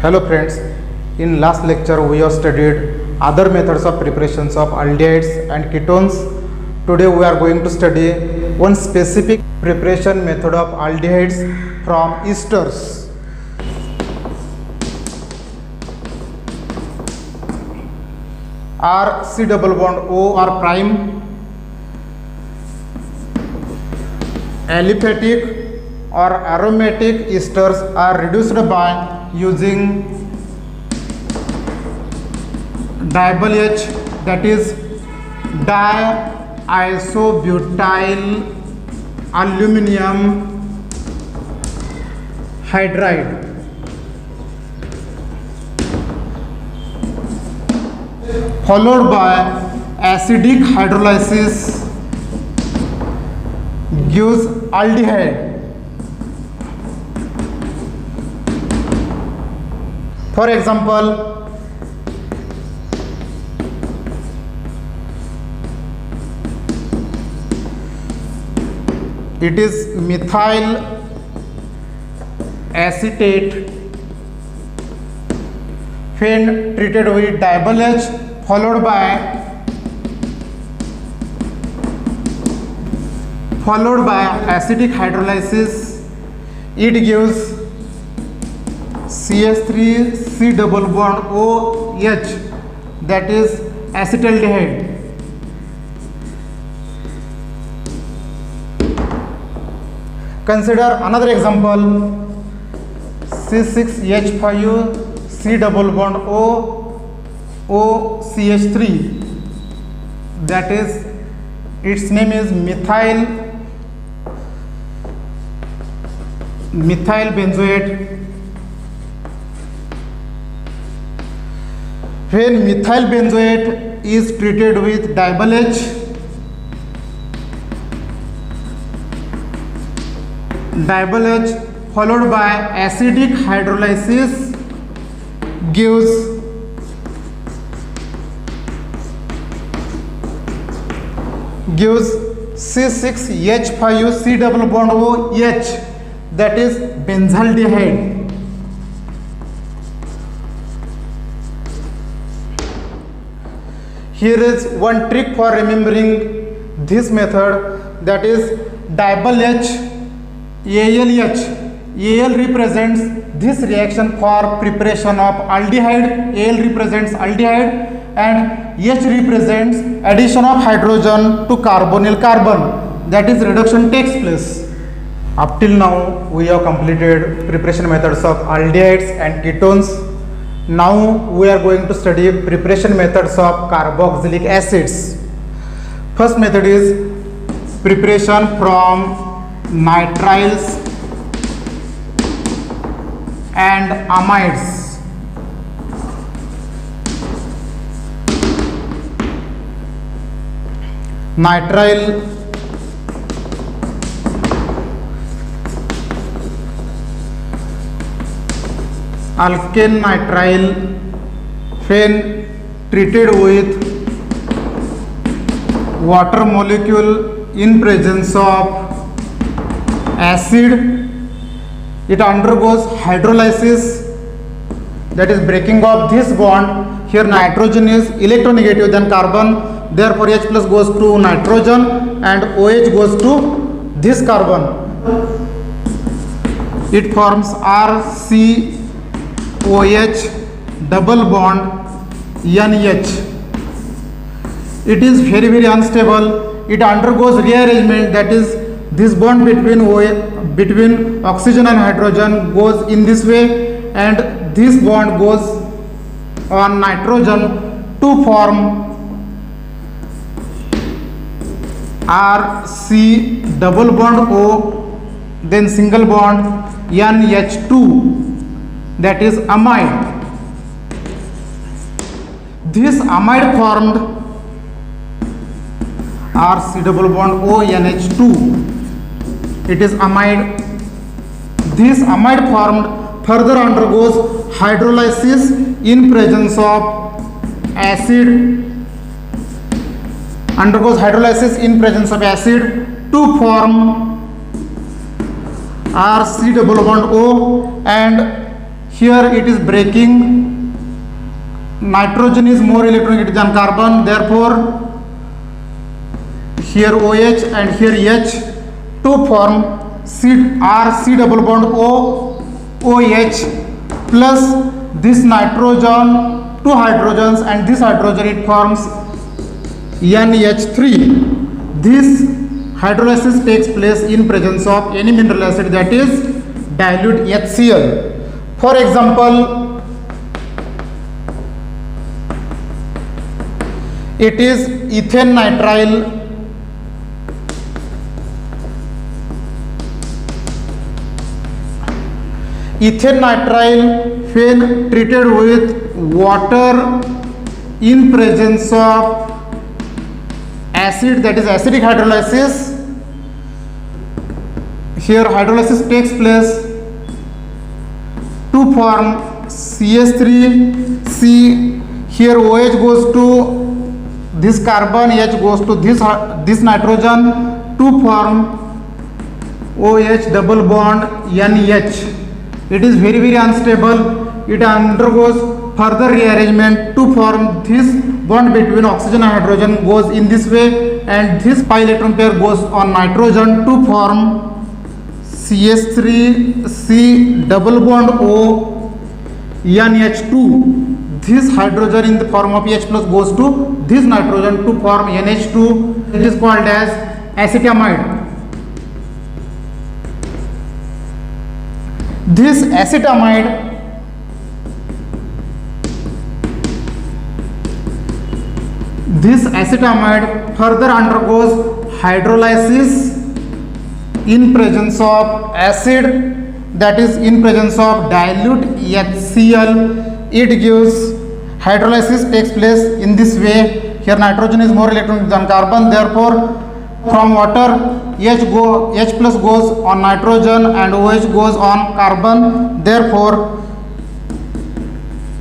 Hello friends, in last lecture we have studied other methods of preparations of aldehydes and ketones. Today we are going to study one specific preparation method of aldehydes from esters. R C double bond O R prime aliphatic or aromatic esters are reduced by using diabyl H, that is diisobutyl aluminum hydride, followed by acidic hydrolysis gives aldehyde. For example, it is methyl acetate when treated with diabyl H followed by acidic hydrolysis, it gives CH3 C double bond OH, that is acetaldehyde. Consider another example, C6H5 C double bond OCH3, that is its name is methyl benzoate. When methyl benzoate is treated with diabyl H, followed by acidic hydrolysis gives C6H5 C double bond OH, that is benzaldehyde. Here is one trick for remembering this method, that is diabyl H, ALH. Al represents this reaction for preparation of aldehyde, Al represents aldehyde, and H represents addition of hydrogen to carbonyl carbon, that is reduction takes place. Up till now we have completed preparation methods of aldehydes and ketones. Now we are going to study preparation methods of carboxylic acids. First method is preparation from nitriles and amides. Nitrile alkane nitrile when treated with water molecule in presence of acid, it undergoes hydrolysis, that is breaking of this bond. Here nitrogen is electronegative than carbon, therefore H plus goes to nitrogen and OH goes to this carbon. It forms RCOH double bond NH. It is very unstable. It undergoes rearrangement, that is this bond between oxygen and hydrogen goes in this way, and this bond goes on nitrogen to form RC double bond O, then single bond NH2, that is amide. This amide formed RC double bond O NH2, it is amide. This amide formed further undergoes hydrolysis in presence of acid, to form RC double bond O, and Here it is breaking. Nitrogen is more electronegative than carbon, therefore here OH and here H to form C double bond OH plus this nitrogen, two hydrogens, and this hydrogen, it forms NH3. This hydrolysis takes place in presence of any mineral acid, that is dilute HCl. For example, it is ethane nitrile, when treated with water in presence of acid, that is acidic hydrolysis. Here hydrolysis takes place to form CH3C. Here OH goes to this carbon, H goes to this nitrogen to form OH double bond NH. It is very unstable. It undergoes further rearrangement to form this bond between oxygen and hydrogen goes in this way, and this pi electron pair goes on nitrogen to form CH3C double bond O NH2. This hydrogen in the form of H plus goes to this nitrogen to form NH2. It is called as acetamide. This acetamide further undergoes hydrolysis in presence of acid, that is in presence of dilute HCl. It gives hydrolysis takes place in this way. Here nitrogen is more electronegative than carbon, therefore from water H plus goes on nitrogen and OH goes on carbon, therefore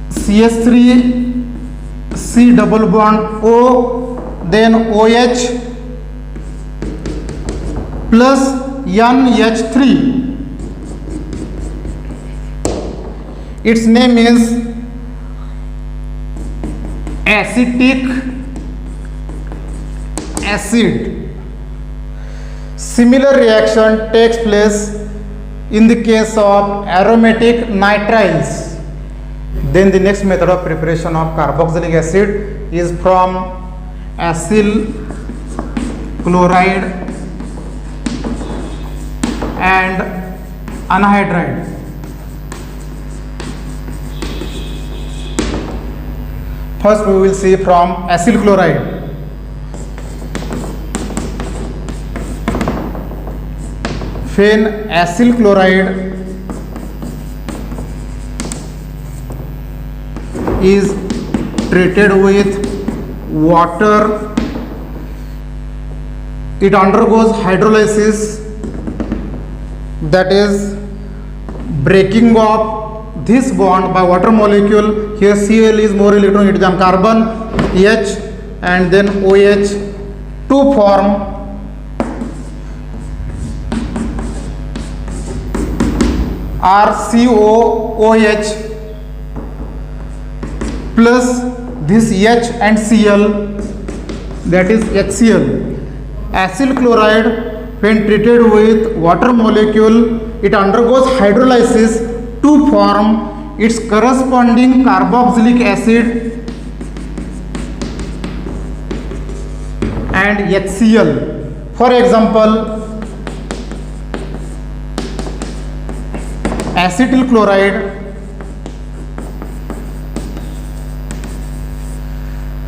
CH3C double bond O, then OH plus NH3. Its name is acetic acid. Similar reaction takes place in the case of aromatic nitriles. Then the next method of preparation of carboxylic acid is from acyl chloride and anhydride. First we will see from acyl chloride. When acyl chloride is treated with water, it undergoes hydrolysis, that is breaking of this bond by water molecule. Here Cl is more electronegative than carbon, H and then OH to form RCOOH plus this H and Cl, that is HCl. Acyl chloride when treated with water molecule, it undergoes hydrolysis to form its corresponding carboxylic acid and HCl. For example, acetyl chloride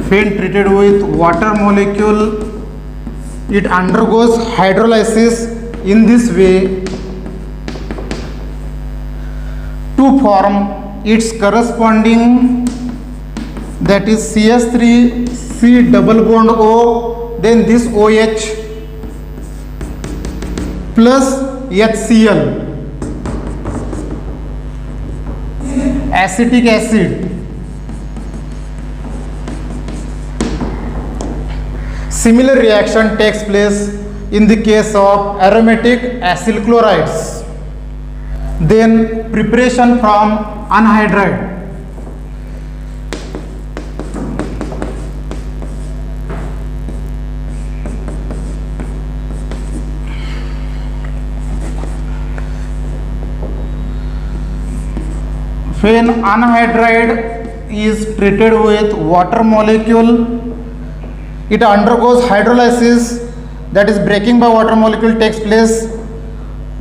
when treated with water molecule, it undergoes hydrolysis in this way to form its corresponding, that is CH3C double bond O, then this OH plus HCl, acetic acid. Similar reaction takes place in the case of aromatic acyl chlorides. Then preparation from anhydride. When anhydride is treated with water molecule, it undergoes hydrolysis, that is breaking by water molecule takes place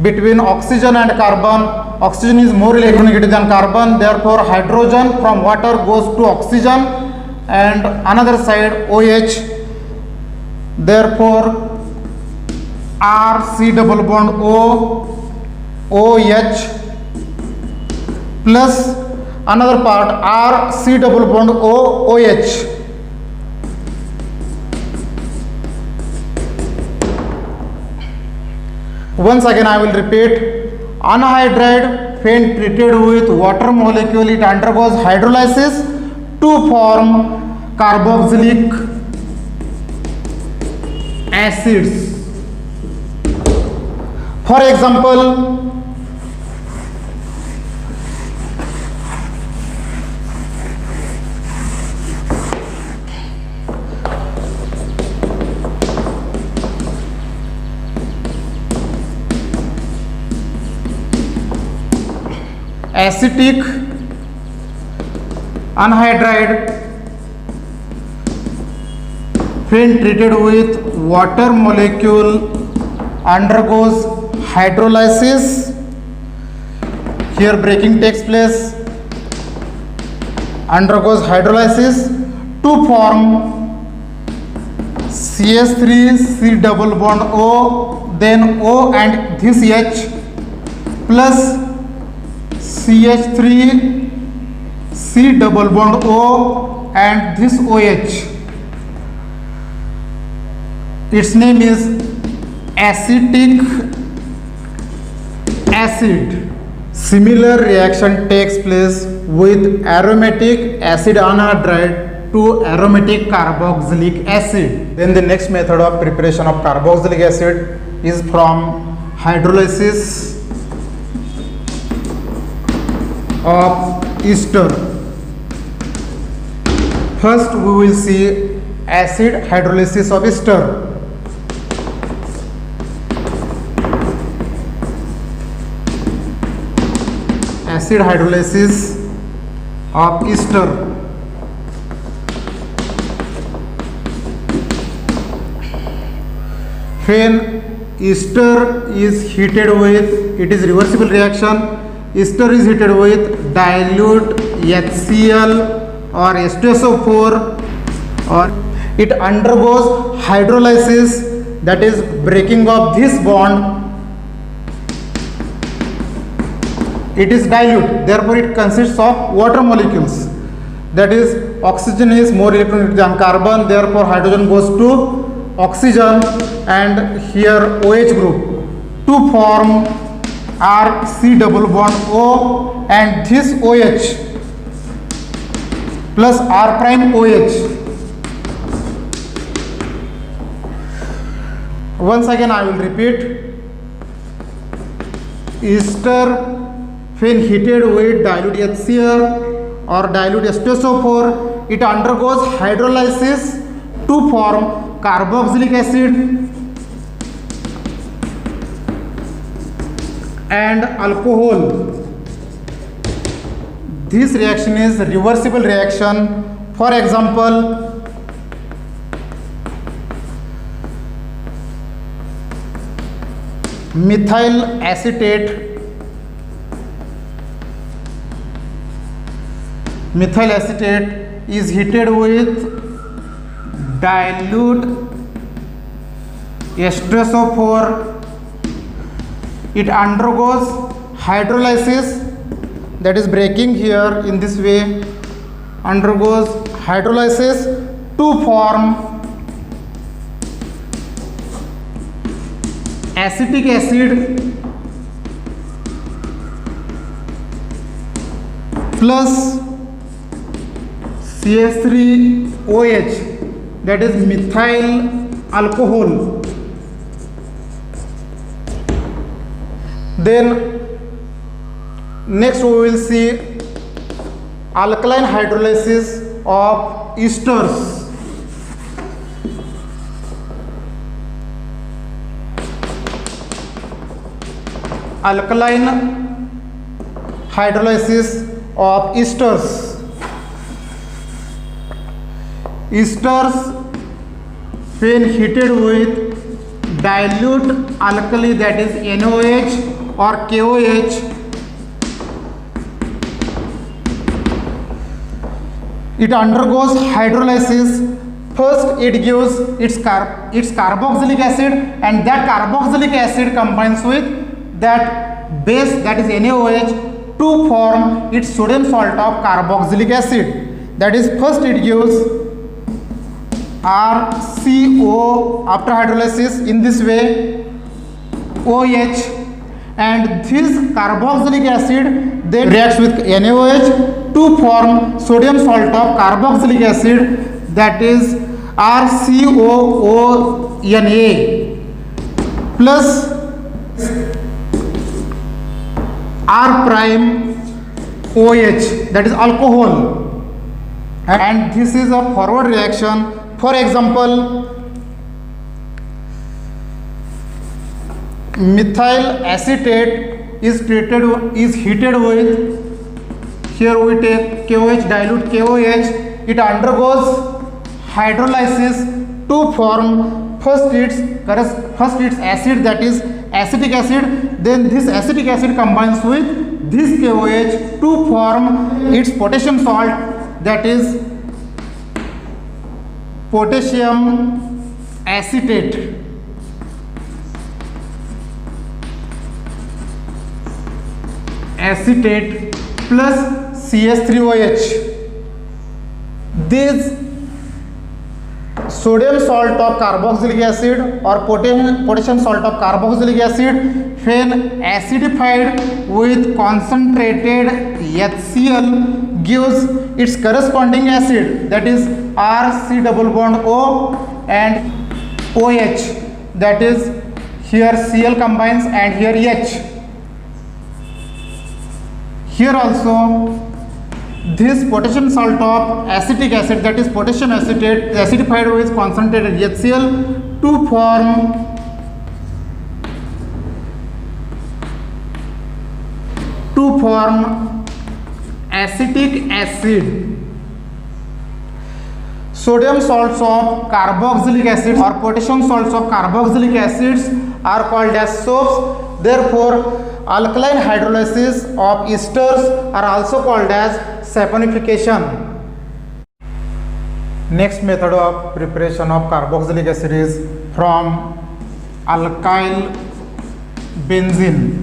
between oxygen and carbon. Oxygen is more electronegative than carbon, therefore hydrogen from water goes to oxygen and another side OH, therefore RC double bond O, OH plus another part RC double bond O, OH. Once again I will repeat, anhydride when treated with water molecule, it undergoes hydrolysis to form carboxylic acids. For example, acetic anhydride when treated with water molecule undergoes hydrolysis. Here breaking takes place, undergoes hydrolysis to form CH3 C double bond O, then O and this H plus CH3 C double bond O and this OH. Its name is acetic acid. Similar reaction takes place with aromatic acid anhydride to aromatic carboxylic acid. Then the next method of preparation of carboxylic acid is from hydrolysis of ester. First we will see acid hydrolysis of ester. Acid hydrolysis of ester. When ester is heated with, it is reversible reaction. Ester is heated with dilute HCl or H2SO4, or it undergoes hydrolysis, that is breaking of this bond. It is dilute, therefore it consists of water molecules, that is oxygen is more electronegative than carbon, therefore hydrogen goes to oxygen and here OH group to form RC double bond O and this OH plus R prime OH. Once again I will repeat, ester when heated with dilute HCl or dilute H2SO4, it undergoes hydrolysis to form carboxylic acid and alcohol. This reaction is reversible reaction. For example, methyl acetate. Methyl acetate is heated with dilute H2SO4. It undergoes hydrolysis, that is breaking here in this way, undergoes hydrolysis to form acetic acid plus CH3OH, that is methyl alcohol. Then Next we will see alkaline hydrolysis of esters. Alkaline hydrolysis of esters. Esters, when heated with dilute alkali, that is NaOH or KOH, it undergoes hydrolysis. First it gives its carboxylic acid, and that carboxylic acid combines with that base, that is NaOH, to form its sodium salt of carboxylic acid. That is, first it gives RCO after hydrolysis, in this way OH, and this carboxylic acid then reacts with NaOH to form sodium salt of carboxylic acid, that is RCOONA, plus R prime OH, that is alcohol, and this is a forward reaction. For example, methyl acetate is heated with, here we take KOH, dilute KOH, it undergoes hydrolysis to form first its acid, that is acetic acid, then this acetic acid combines with this KOH to form its potassium salt, that is potassium acetate. Acetate plus CH3OH. This sodium salt of carboxylic acid or potassium salt of carboxylic acid, when acidified with concentrated HCl, gives its corresponding acid, that is RC double bond O and OH, that is here Cl combines and here H. Here also this potassium salt of acetic acid, that is potassium acetate, acidified with concentrated HCl to form acetic acid. Sodium salts of carboxylic acid or potassium salts of carboxylic acids are called as soaps. Therefore, alkaline hydrolysis of esters are also called as saponification. Next method of preparation of carboxylic acid is from alkyl benzene.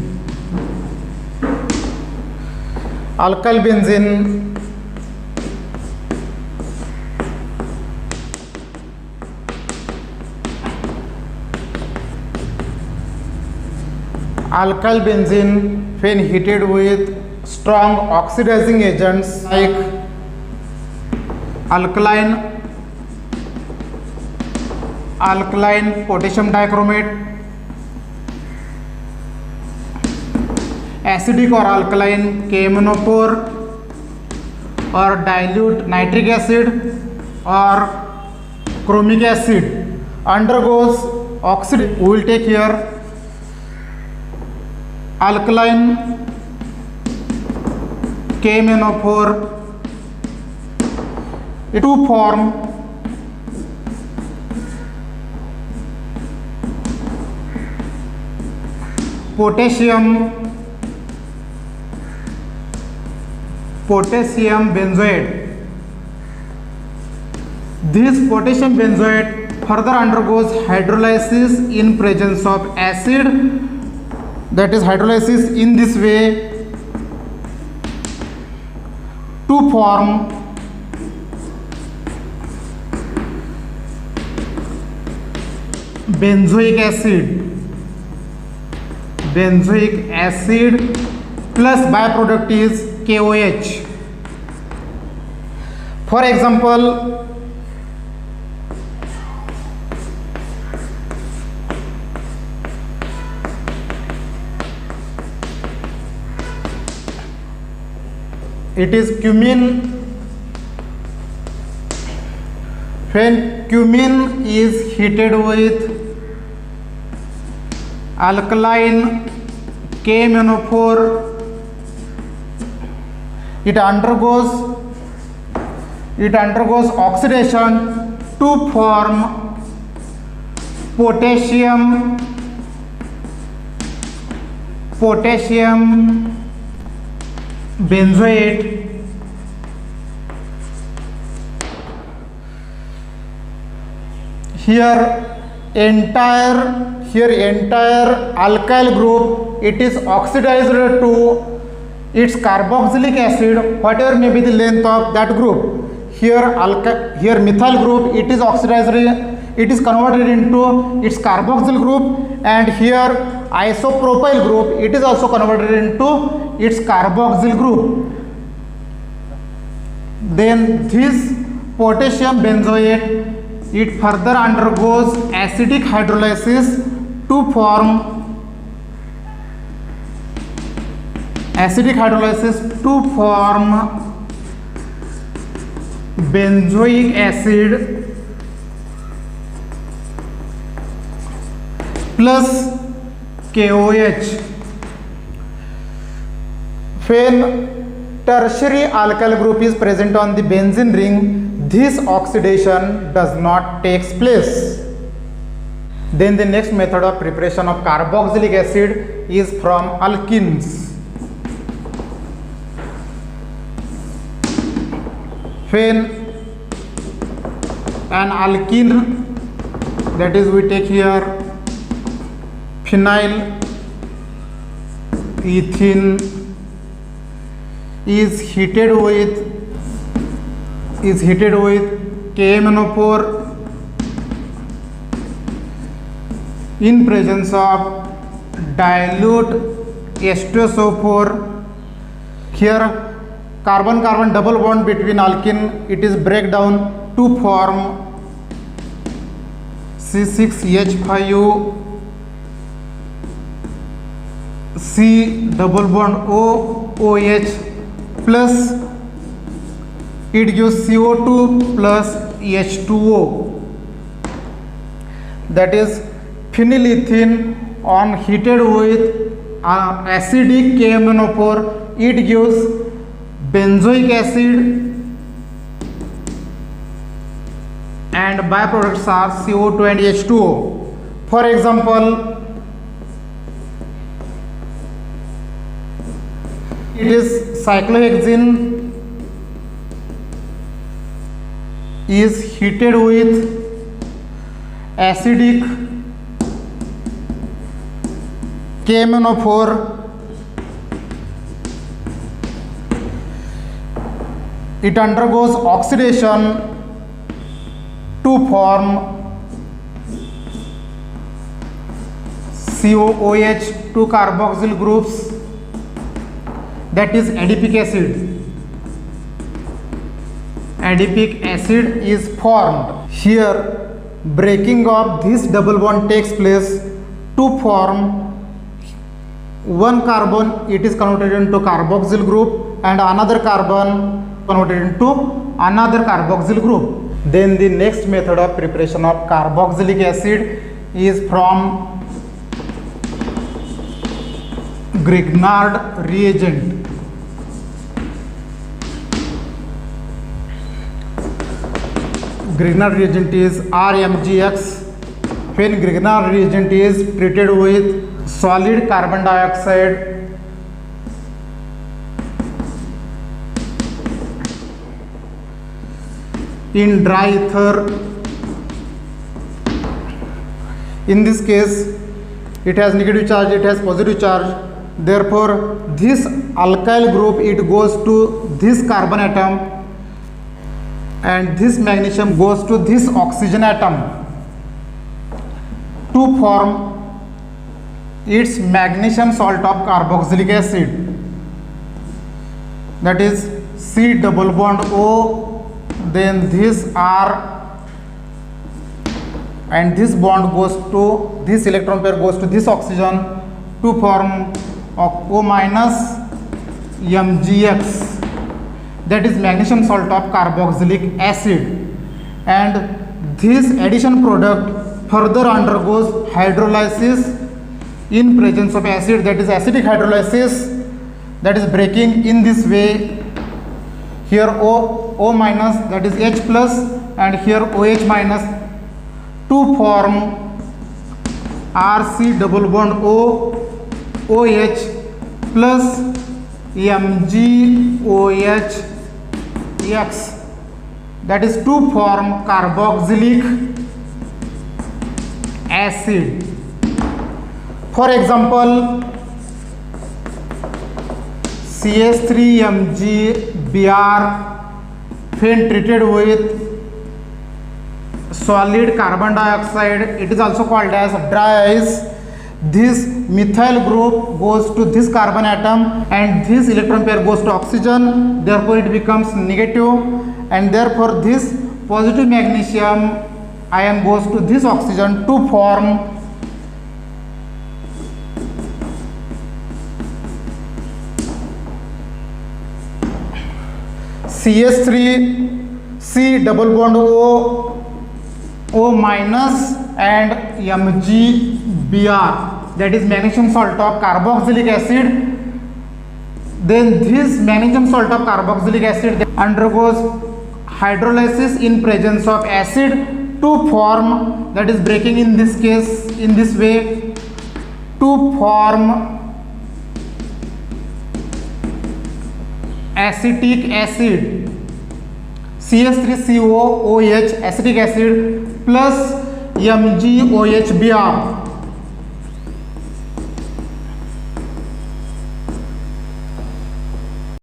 Alkyl benzene when heated with strong oxidizing agents like alkaline potassium dichromate, acidic or alkaline KMnO4, or dilute nitric acid or chromic acid, undergoes oxidation. We will take here alkaline KMnO4 to form potassium benzoate. This potassium benzoate further undergoes hydrolysis in presence of acid, that is hydrolysis in this way to form benzoic acid plus byproduct is KOH. For example, it is cumene. When cumene is heated with alkaline KMnO4, it undergoes oxidation to form potassium benzoate. Here entire alkyl group, it is oxidized to its carboxylic acid, whatever may be the length of that group. Here methyl group, it is oxidized, it is converted into its carboxyl group, and here isopropyl group, it is also converted into its carboxyl group. Then this potassium benzoate, it further undergoes acidic hydrolysis to form benzoic acid plus KOH. When tertiary alkyl group is present on the benzene ring, this oxidation does not take place. Then the next method of preparation of carboxylic acid is from alkenes. When an alkene, that is we take here phenyl ethene, is heated with KMnO4 in presence of dilute H2SO4. Here carbon-carbon double bond between alkene, it is break down to form C6H5 C double bond OH plus it gives CO2 plus H2O. That is phenylethene on heated with acidic KMnO4, it gives benzoic acid and byproducts are CO2 and H2O. For example, it is cyclohexene is heated with acidic KMnO4, it undergoes oxidation to form COOH, two carboxyl groups, that is adipic acid. Adipic acid is formed. Here breaking of this double bond takes place to form one carbon, it is converted into carboxyl group, and another carbon converted into another carboxyl group. Then the next method of preparation of carboxylic acid is from Grignard reagent. Grignard reagent is RMGX. When Grignard reagent is treated with solid carbon dioxide, in dry ether, in this case it has negative charge, it has positive charge, therefore this alkyl group, it goes to this carbon atom and this magnesium goes to this oxygen atom to form its magnesium salt of carboxylic acid, that is C double bond O, then this R, and this bond goes to this electron pair goes to this oxygen to form of O minus MgX. that is magnesium salt of carboxylic acid, and this addition product further undergoes hydrolysis in presence of acid, that is acidic hydrolysis, that is breaking in this way. Here O minus, that is H plus, and here OH minus, to form RC double bond OH plus MgOH, that is to form carboxylic acid. For example, CH3MgBr when treated with solid carbon dioxide, it is also called as dry ice. This methyl group goes to this carbon atom and this electron pair goes to oxygen, therefore it becomes negative, and therefore this positive magnesium ion goes to this oxygen to form CH3C double bond O minus and MgBr, that is magnesium salt of carboxylic acid. Then this magnesium salt of carboxylic acid undergoes hydrolysis in presence of acid to form, that is breaking in this case in this way, to form acetic acid, CH3COOH acetic acid plus MgOHBr.